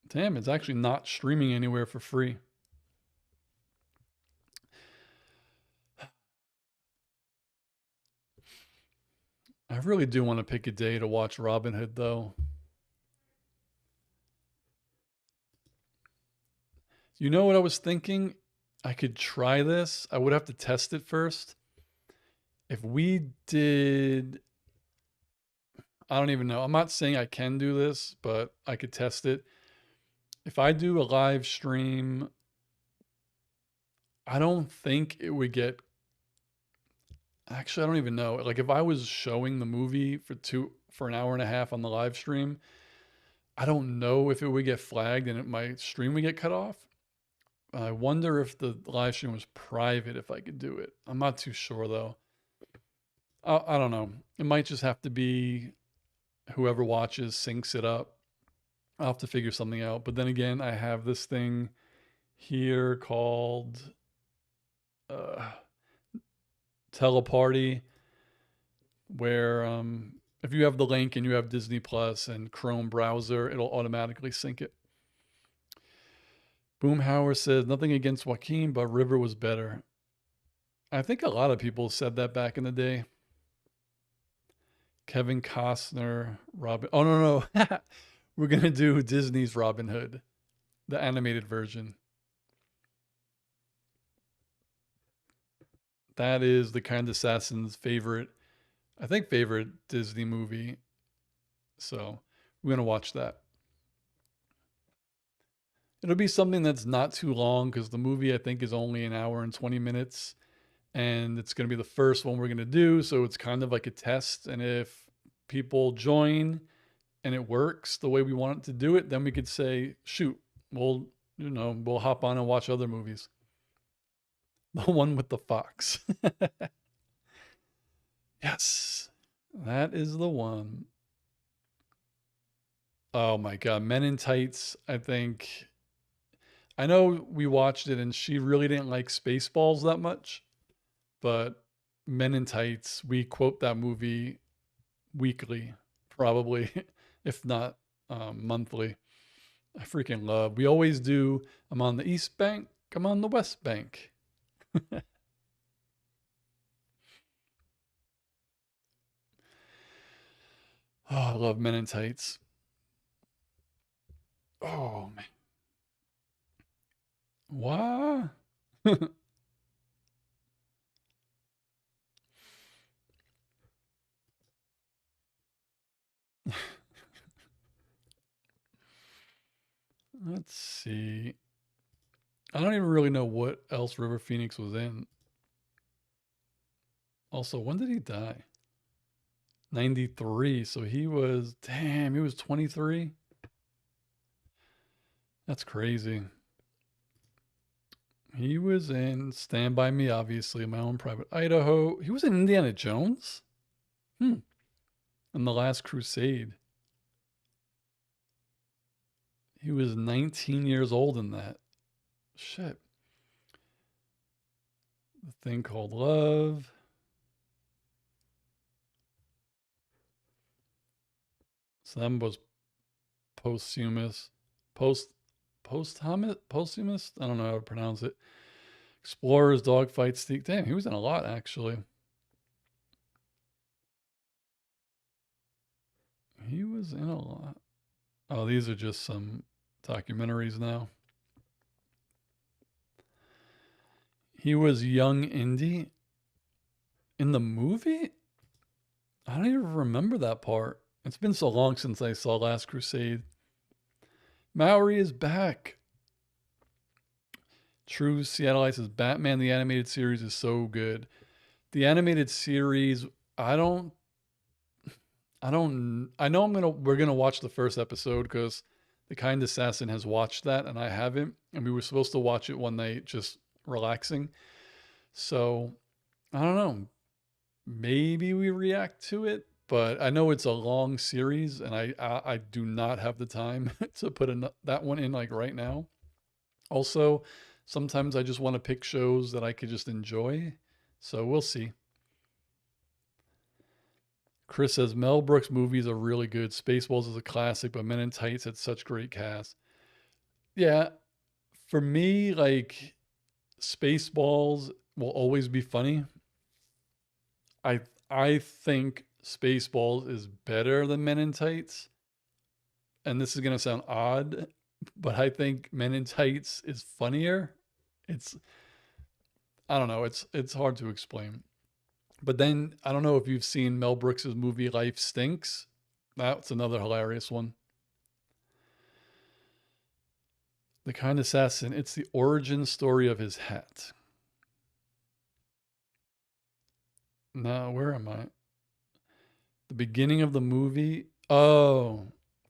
Damn, it's actually not streaming anywhere for free. I really do want to pick a day to watch Robin Hood, though. You know what I was thinking? I could try this. I would have to test it first. If we did, I don't even know. I'm not saying I can do this, but I could test it. If I do a live stream, I don't think it would get. Actually, I don't even know. Like if I was showing the movie for an hour and a half on the live stream, I don't know if it would get flagged and my stream would get cut off. I wonder if the live stream was private, if I could do it. I'm not too sure though. I don't know. It might just have to be whoever watches syncs it up. I'll have to figure something out. But then again, I have this thing here called uh, Teleparty, where if you have the link and you have Disney Plus and Chrome browser, it'll automatically sync it. Boomhauer says nothing against Joaquin, but River was better. I think a lot of people said that back in the day. Kevin Costner, Robin. Oh no, no. We're gonna do Disney's Robin Hood, the animated version. That is the Kind Assassin's favorite, I think, favorite Disney movie. So we're gonna watch that. It'll be something that's not too long because the movie I think is only an hour and 20 minutes, and it's gonna be the first one we're gonna do. So it's kind of like a test, and if people join and it works the way we want it to do it, then we could say, shoot, we'll hop on and watch other movies. The one with the fox. Yes, that is the one. Oh my God. Men in Tights. I know we watched it and she really didn't like Spaceballs that much, but Men in Tights, we quote that movie weekly, probably, if not monthly. I freaking love. We always do. I'm on the East Bank. I'm on the West Bank. Oh, I love Men in Tights. Oh man, what? Let's see. I don't even really know what else River Phoenix was in. Also, when did he die? 93. So he was, damn, he was 23. That's crazy. He was in Stand By Me, obviously, My Own Private Idaho. He was in Indiana Jones? Hmm. And The Last Crusade. He was 19 years old in that. Shit. The Thing Called Love. So that was posthumous. Post posthumous? I don't know how to pronounce it. Explorers, Dogfight, Steak. Damn, he was in a lot actually. He was in a lot. Oh, these are just some documentaries now. He was young Indy in the movie? I don't even remember that part. It's been so long since I saw Last Crusade. Maori is back. True Seattleites says Batman the animated series is so good. The animated series, I don't I know we're gonna watch the first episode because the kind assassin has watched that and I haven't, and we were supposed to watch it one night just relaxing. So I don't know. Maybe we react to it, but I know it's a long series and I do not have the time to put that one in like right now. Also, sometimes I just want to pick shows that I could just enjoy. So we'll see. Chris says Mel Brooks movies are really good. Spaceballs is a classic, but Men in Tights had such great cast. Yeah, for me, like Spaceballs will always be funny. I I think Spaceballs is better than Men in Tights, and this is gonna sound odd, but I think Men in Tights is funnier. It's I don't know. It's hard to explain. But then I don't know if you've seen Mel Brooks's movie Life Stinks. That's another hilarious one. The Kind Assassin. It's the origin story of his hat. Now, where am I? The beginning of the movie. Oh,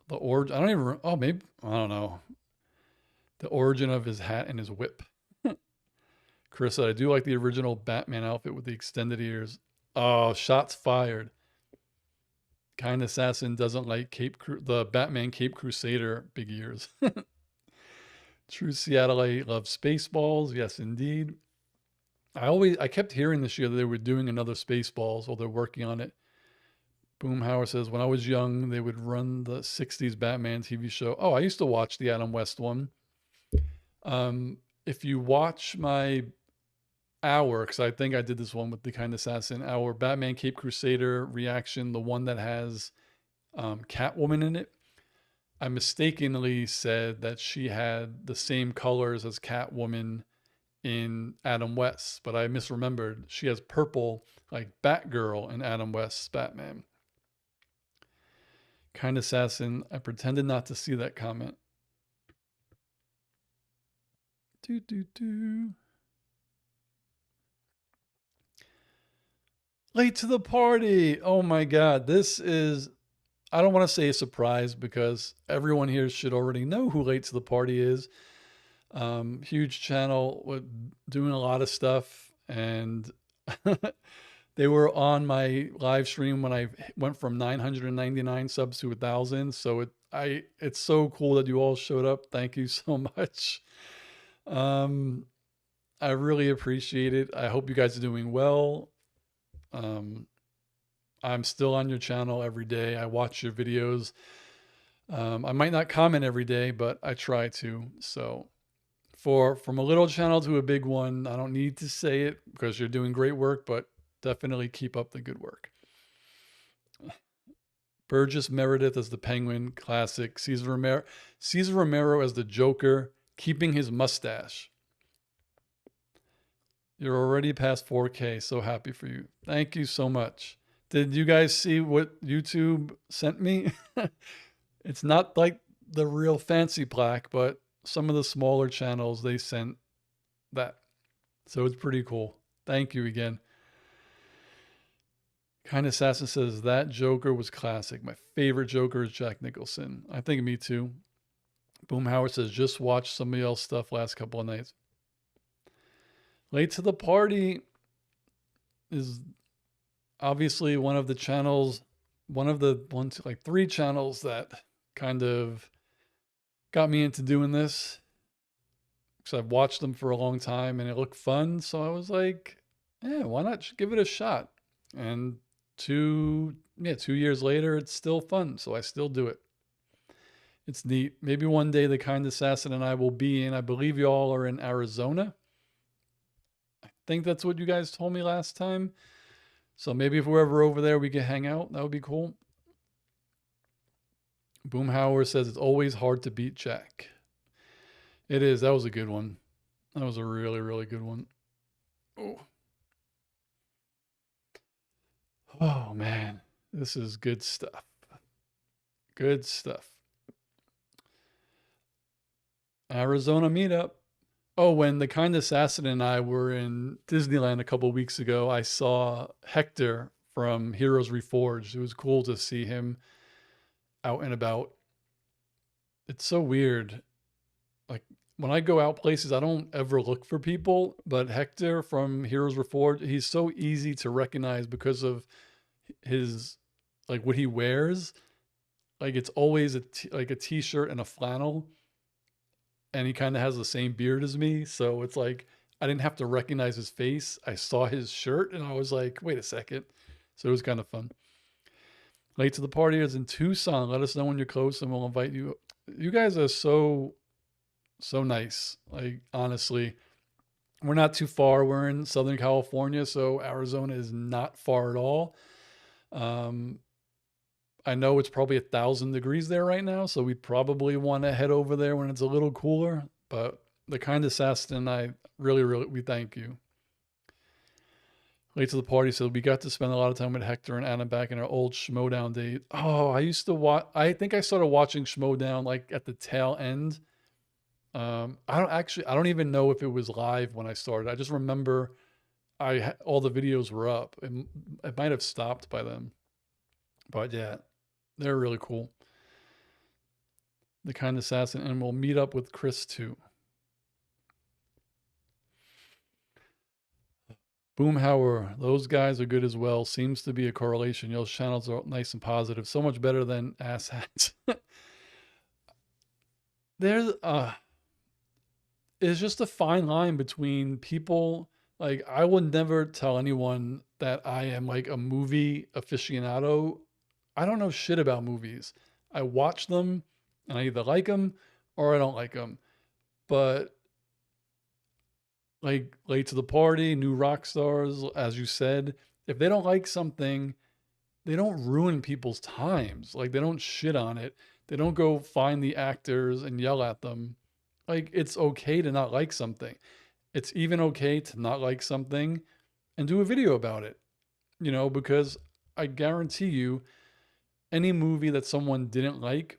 the origin. I don't even. Oh, maybe. I don't know. The origin of his hat and his whip. Chris said, I do like the original Batman outfit with the extended ears. Oh, shots fired. Kind Assassin doesn't like the Batman Cape Crusader big ears. True Seattleite loves Spaceballs. Yes, indeed. I kept hearing this year that they were doing another Spaceballs, or they're working on it. Boomhauer says, when I was young, they would run the 60s Batman TV show. Oh, I used to watch the Adam West one. If you watch my hour, because I think I did this one with the Kind Assassin, our Batman Cape Crusader reaction, the one that has Catwoman in it, I mistakenly said that she had the same colors as Catwoman in Adam West, but I misremembered. She has purple like Batgirl in Adam West's Batman. Kind Assassin, I pretended not to see that comment. Do, do, do. Late to the party. Oh my God. This is, I don't want to say a surprise because everyone here should already know who Late to the Party is. Huge channel with doing a lot of stuff. And they were on my live stream when I went from 999 subs to 1,000. So it's so cool that you all showed up. Thank you so much. I really appreciate it. I hope you guys are doing well. I'm still on your channel every day. I watch your videos. I might not comment every day, but I try to. So from a little channel to a big one, I don't need to say it because you're doing great work, but definitely keep up the good work. Burgess Meredith as the Penguin, classic. Caesar Romero as the Joker, keeping his mustache. You're already past 4K. So happy for you. Thank you so much. Did you guys see what YouTube sent me? It's not like the real fancy plaque, but some of the smaller channels, they sent that. So it's pretty cool. Thank you again. Kind Assassin says that Joker was classic. My favorite Joker is Jack Nicholson. I think me too. Boom Howard says just watch somebody else stuff last couple of nights. Late to the Party is obviously one of the channels, one of the like three channels that kind of got me into doing this because I've watched them for a long time and it looked fun. So I was like, yeah, why not give it a shot? And 2 years later, it's still fun. So I still do it. It's neat. Maybe one day the Kind Assassin and I will be in. I believe y'all are in Arizona. I think that's what you guys told me last time. So maybe if we're ever over there, we can hang out. That would be cool. Boomhauer says it's always hard to beat Jack. It is. That was a good one. That was a really, really good one. Oh, oh man. This is good stuff. Good stuff. Arizona meetup. Oh, when the Kind Assassin and I were in Disneyland a couple weeks ago, I saw Hector from Heroes Reforged. It was cool to see him out and about. It's so weird. Like when I go out places, I don't ever look for people, but Hector from Heroes Reforged, he's so easy to recognize because of his like what he wears. Like it's always like a t-shirt and a flannel, and he kind of has the same beard as me, so it's like I didn't have to recognize his face. I saw his shirt and I was like, wait a second. So it was kind of fun. Late to the Party is in Tucson. Let us know when you're close and we'll invite you. You guys are so nice. Like honestly, we're not too far. We're in Southern California, so Arizona is not far at all. Um, I know it's probably 1,000 degrees there right now, so we probably want to head over there when it's a little cooler. But the Kind Assassin and I really we thank you. Late to the Party said we got to spend a lot of time with Hector and Anna back in our old Schmodown days. Oh, I used to watch. I think I started watching Schmodown like at the tail end. I don't even know if it was live when I started. I just remember all the videos were up. It might have stopped by then, but yeah, they're really cool. The Kind Assassin, and we'll meet up with Chris too. Boomhauer, those guys are good as well. Seems to be a correlation. Y'all's channels are nice and positive. So much better than ass hats. There's it's just a fine line between people. Like I would never tell anyone that I am like a movie aficionado. I don't know shit about movies. I watch them and I either like them or I don't like them. But like Late to the Party, New Rock Stars, as you said, if they don't like something, they don't ruin people's times. Like they don't shit on it. They don't go find the actors and yell at them. Like it's okay to not like something. It's even okay to not like something and do a video about it. Because I guarantee you any movie that someone didn't like,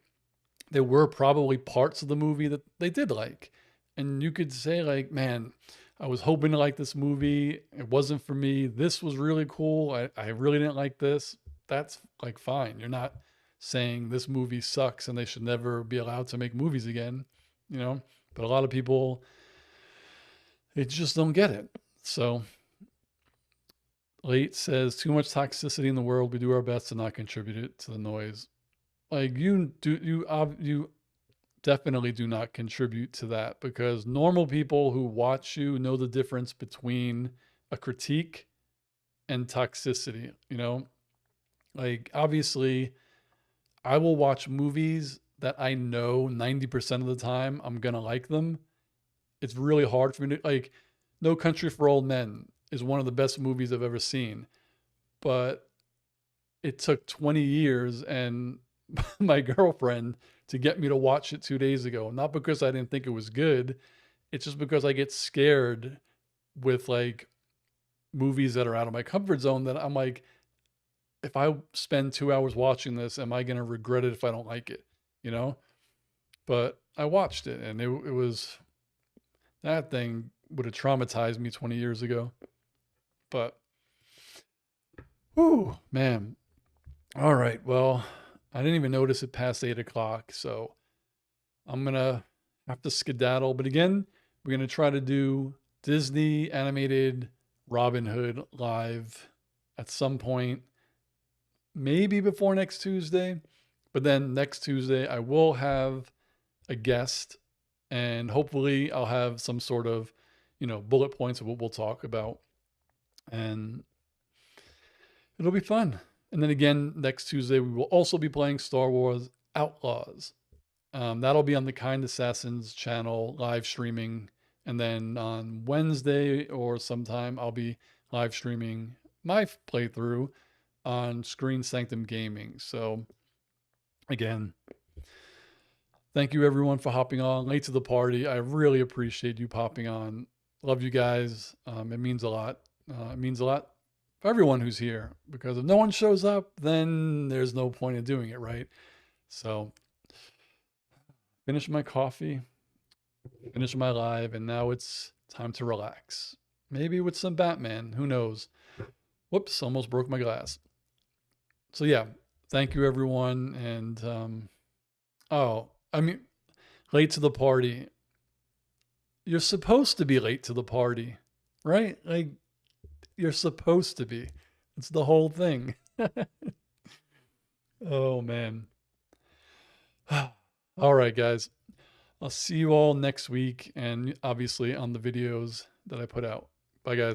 there were probably parts of the movie that they did like. And you could say like, man, I was hoping to like this movie. It wasn't for me. This was really cool. I really didn't like this. That's like fine. You're not saying this movie sucks and they should never be allowed to make movies again, you know? But a lot of people, they just don't get it. So Late says too much toxicity in the world. We do our best to not contribute it to the noise. Like you definitely do not contribute to that because normal people who watch you know the difference between a critique and toxicity, Like obviously I will watch movies that I know 90% of the time I'm going to like them. It's really hard for me to like No Country for Old Men is one of the best movies I've ever seen, but it took 20 years and my girlfriend to get me to watch it 2 days ago. Not because I didn't think it was good. It's just because I get scared with like movies that are out of my comfort zone that I'm like, if I spend 2 hours watching this, am I going to regret it if I don't like it? You know? but I watched it, and it was that thing would have traumatized me 20 years ago. But, whew, man. All right. Well, I didn't even notice it past 8 o'clock. So I'm going to have to skedaddle. But again, we're going to try to do Disney animated Robin Hood live at some point, maybe before next Tuesday. But then next Tuesday, I will have a guest, and hopefully I'll have some sort of, bullet points of what we'll talk about. And it'll be fun. And then again, next Tuesday, we will also be playing Star Wars Outlaws. That'll be on the Kind Assassins channel, live streaming. And then on Wednesday or sometime, I'll be live streaming my playthrough on Screen Sanctum Gaming. So, again, thank you everyone for hopping on late to the party. I really appreciate you popping on. Love you guys. It means a lot. It means a lot for everyone who's here, because if no one shows up, then there's no point in doing it, right? So, finish my coffee, finish my live, and now it's time to relax. Maybe with some Batman. Who knows? Whoops, almost broke my glass. So, yeah, thank you everyone. And, oh, I mean, late to the party. You're supposed to be late to the party, right? Like, you're supposed to be. It's the whole thing. Oh, man. All right, guys. I'll see you all next week, and obviously on the videos that I put out. Bye, guys.